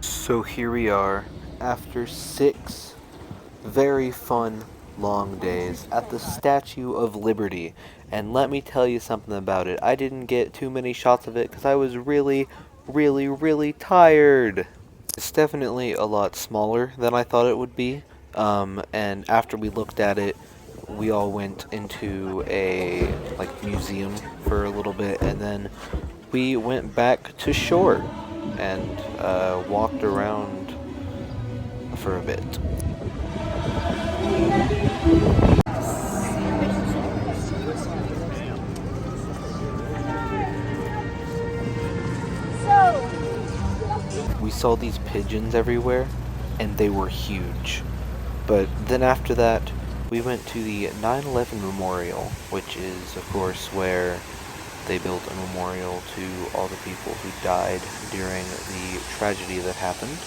So here we are, after 6 very fun, long days at the Statue of Liberty. And let me tell you something about it. I didn't get too many shots of it because I was really, really, really tired. It's definitely a lot smaller than I thought it would be. And after we looked at it, we all went into a museum for a little bit, and then we went back to shore and walked around for a bit. We saw these pigeons everywhere, and they were huge. But then after that, we went to the 9/11 Memorial, which is, of course, where they built a memorial to all the people who died during the tragedy that happened.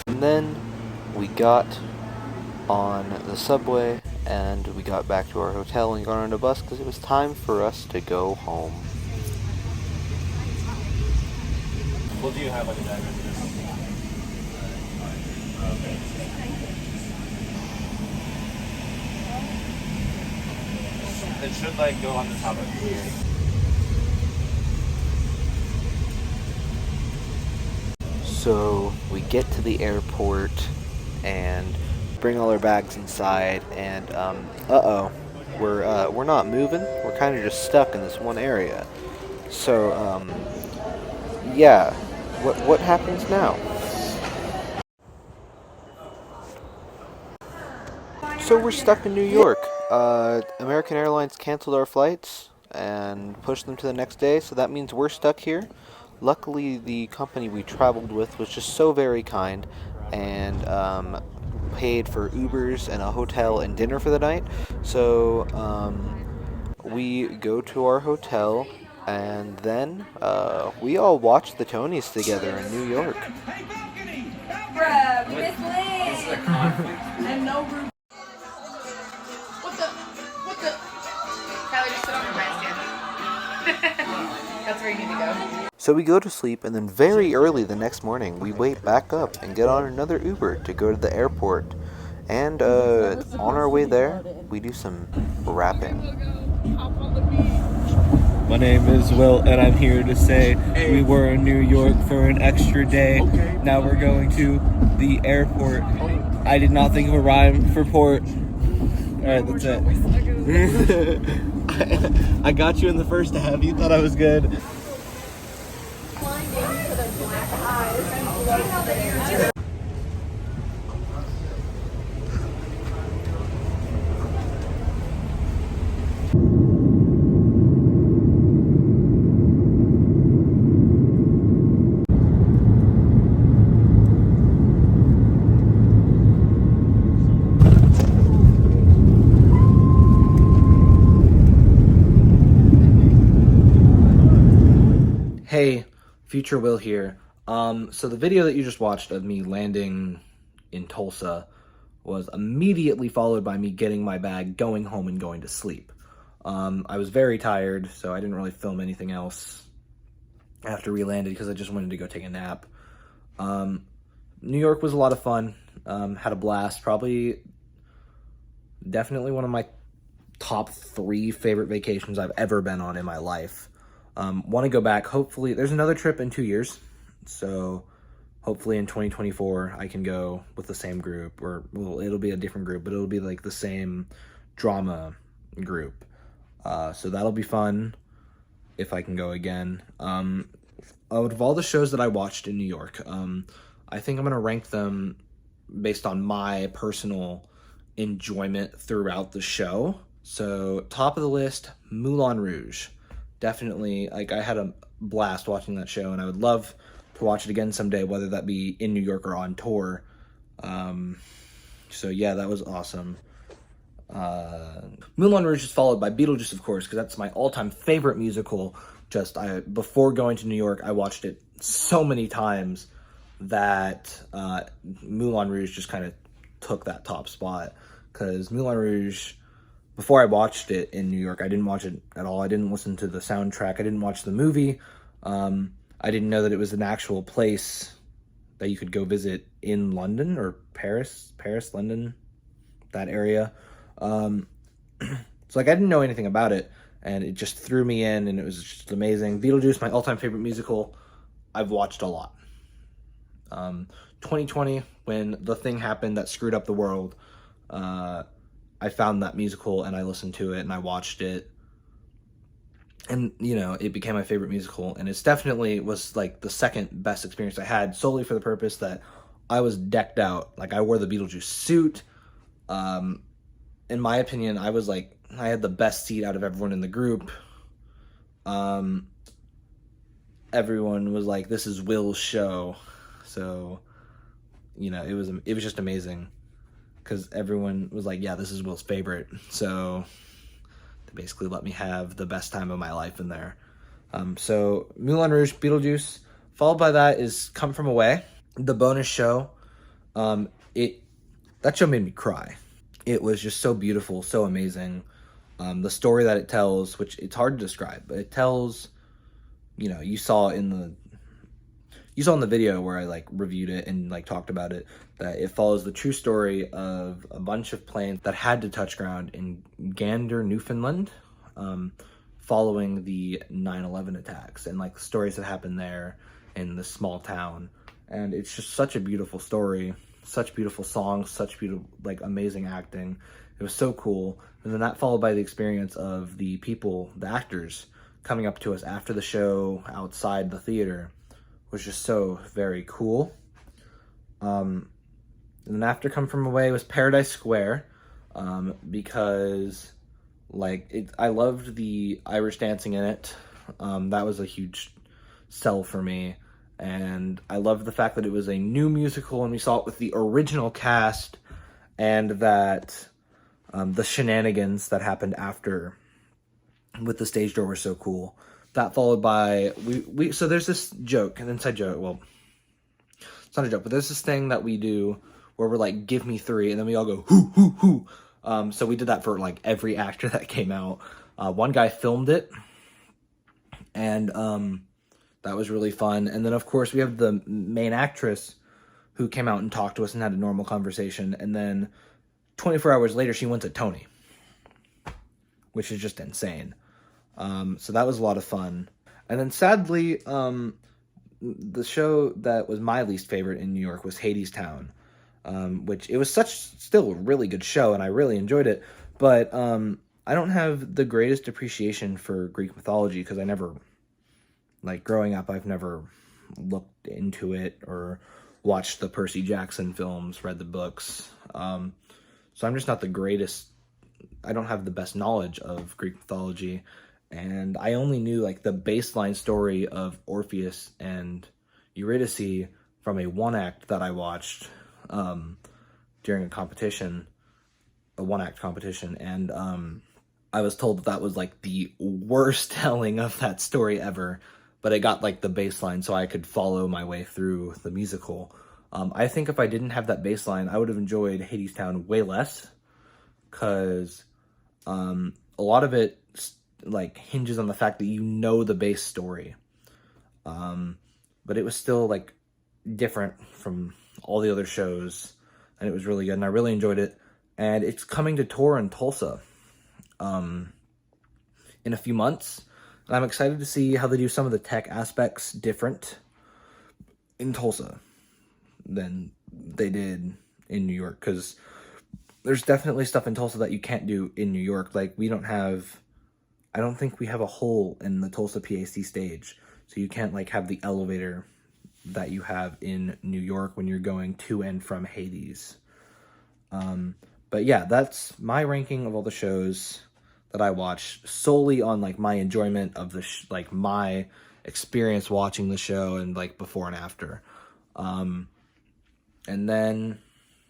And then we got on the subway and we got back to our hotel and got on a bus because it was time for us to go home. Well, do you have like a diagram or something? Okay. It should like go on the top of here. So we get to the airport and bring all our bags inside, and we're not moving. We're kind of just stuck in this one area. So yeah, what happens now? So we're stuck in New York. American Airlines canceled our flights and pushed them to the next day, so that means we're stuck here. Luckily, the company we traveled with was just so very kind and paid for Ubers and a hotel and dinner for the night. So we go to our hotel, and then we all watch the Tonys together in New York. Bruh, Miss Lynn! This is a conflict. And no room. What the? Kylie, just sit on your nightstand. That's where you need to go. So we go to sleep, and then very early the next morning, we wake back up and get on another Uber to go to the airport. And on our way there, we do some rapping. My name is Will, and I'm here to say we were in New York for an extra day. Now we're going to the airport. I did not think of a rhyme for port. Alright, that's it. I got you in the first half. You thought I was good. Hey, Future Will here. So the video that you just watched of me landing in Tulsa was immediately followed by me getting my bag, going home, and going to sleep. I was very tired, so I didn't really film anything else after we landed because I just wanted to go take a nap. New York was a lot of fun. Had a blast. Definitely one of my top 3 favorite vacations I've ever been on in my life. Want to go back. Hopefully, there's another trip in 2 years, so hopefully in 2024 I can go with the same group, or well, it'll be a different group, but it'll be like the same drama group. So that'll be fun if I can go again. Out of all the shows that I watched in New York, I think I'm gonna rank them based on my personal enjoyment throughout the show. So top of the list, Moulin Rouge. Definitely, like, I had a blast watching that show, and I would love to watch it again someday, whether that be in New York or on tour. So yeah, that was awesome. Moulin Rouge is followed by Beetlejuice, of course, because that's my all-time favorite musical. Before going to New York, I watched it so many times that Moulin Rouge just kind of took that top spot. Because Moulin Rouge, before I watched it in New York, I didn't watch it at all. I didn't listen to the soundtrack. I didn't watch the movie. I didn't know that it was an actual place that you could go visit in London or Paris, London, that area. So like I didn't know anything about it, and it just threw me in, and it was just amazing. Beetlejuice, my all-time favorite musical. I've watched a lot. 2020, when the thing happened that screwed up the world, I found that musical and I listened to it and I watched it, and it became my favorite musical, and it's definitely was like the second best experience I had, solely for the purpose that I was decked out. Like I wore the Beetlejuice suit. In my opinion, I had the best seat out of everyone in the group. Everyone was like, "This is Will's show," so it was just amazing, because everyone was like, "Yeah, this is Will's favorite." So they basically let me have the best time of my life in there. So Moulin Rouge, Beetlejuice, followed by that is Come From Away, the bonus show. That show made me cry. It was just so beautiful, so amazing. The story that it tells, which it's hard to describe, but it tells, you saw in the video where I like reviewed it and like talked about it, that it follows the true story of a bunch of planes that had to touch ground in Gander, Newfoundland, following the 9/11 attacks, and like the stories that happened there in this small town. And it's just such a beautiful story, such beautiful songs, such beautiful, like amazing acting. It was so cool. And then that followed by the experience of the people, the actors, coming up to us after the show outside the theater was just so very cool. And then after Come From Away was Paradise Square, because I loved the Irish dancing in it. That was a huge sell for me. And I loved the fact that it was a new musical and we saw it with the original cast, and that the shenanigans that happened after with the stage door were so cool. That followed by so there's this joke, an inside joke. Well, it's not a joke, but there's this thing that we do where we're like, "Give me 3," and then we all go "hoo hoo hoo." So we did that for like every actor that came out. One guy filmed it, and that was really fun. And then of course we have the main actress who came out and talked to us and had a normal conversation. And then 24 hours later, she went to Tony, which is just insane. So that was a lot of fun. And then sadly, the show that was my least favorite in New York was Hadestown, which it was still a really good show and I really enjoyed it. But I don't have the greatest appreciation for Greek mythology, because I never, growing up, I've never looked into it or watched the Percy Jackson films, read the books. So I'm just not the greatest. I don't have the best knowledge of Greek mythology. And I only knew the baseline story of Orpheus and Eurydice from a one-act that I watched during a one-act competition. And I was told that was the worst telling of that story ever. But I got the baseline so I could follow my way through the musical. I think if I didn't have that baseline, I would have enjoyed Hadestown way less, because a lot of it hinges on the fact that the base story. But it was still different from all the other shows, and it was really good, and I really enjoyed it. And it's coming to tour in Tulsa in a few months. And I'm excited to see how they do some of the tech aspects different in Tulsa than they did in New York, because there's definitely stuff in Tulsa that you can't do in New York. I don't think we have a hole in the Tulsa PAC stage, so you can't have the elevator that you have in New York when you're going to and from Hades. But yeah, that's my ranking of all the shows that I watched, solely on my enjoyment of my experience watching the show and like before and after. And then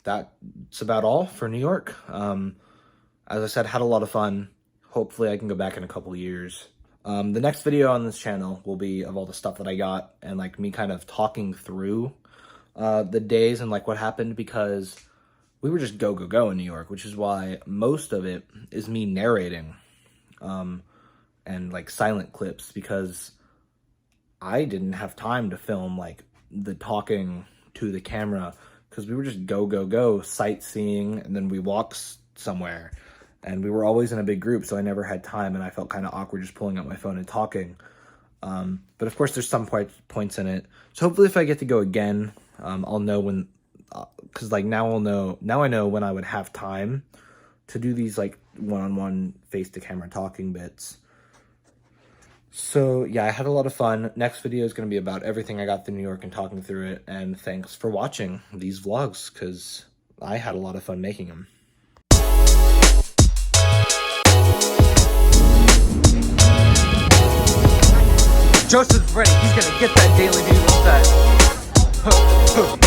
that's about all for New York. As I said, had a lot of fun. Hopefully I can go back in a couple years. The next video on this channel will be of all the stuff that I got and like me kind of talking through the days and like what happened, because we were just go in New York, which is why most of it is me narrating and like silent clips, because I didn't have time to film like the talking to the camera, because we were just go sightseeing, and then we walked somewhere, and we were always in a big group, so I never had time, and I felt kind of awkward just pulling out my phone and talking. But of course there's some points in it, so hopefully if I get to go again, I'll know when, because like now I know when I would have time to do these like one-on-one face-to-camera talking bits. So yeah, I had a lot of fun. Next video is going to be about everything I got through New York and talking through it, and thanks for watching these vlogs, because I had a lot of fun making them. Joseph's ready. He's going to get that daily view with that.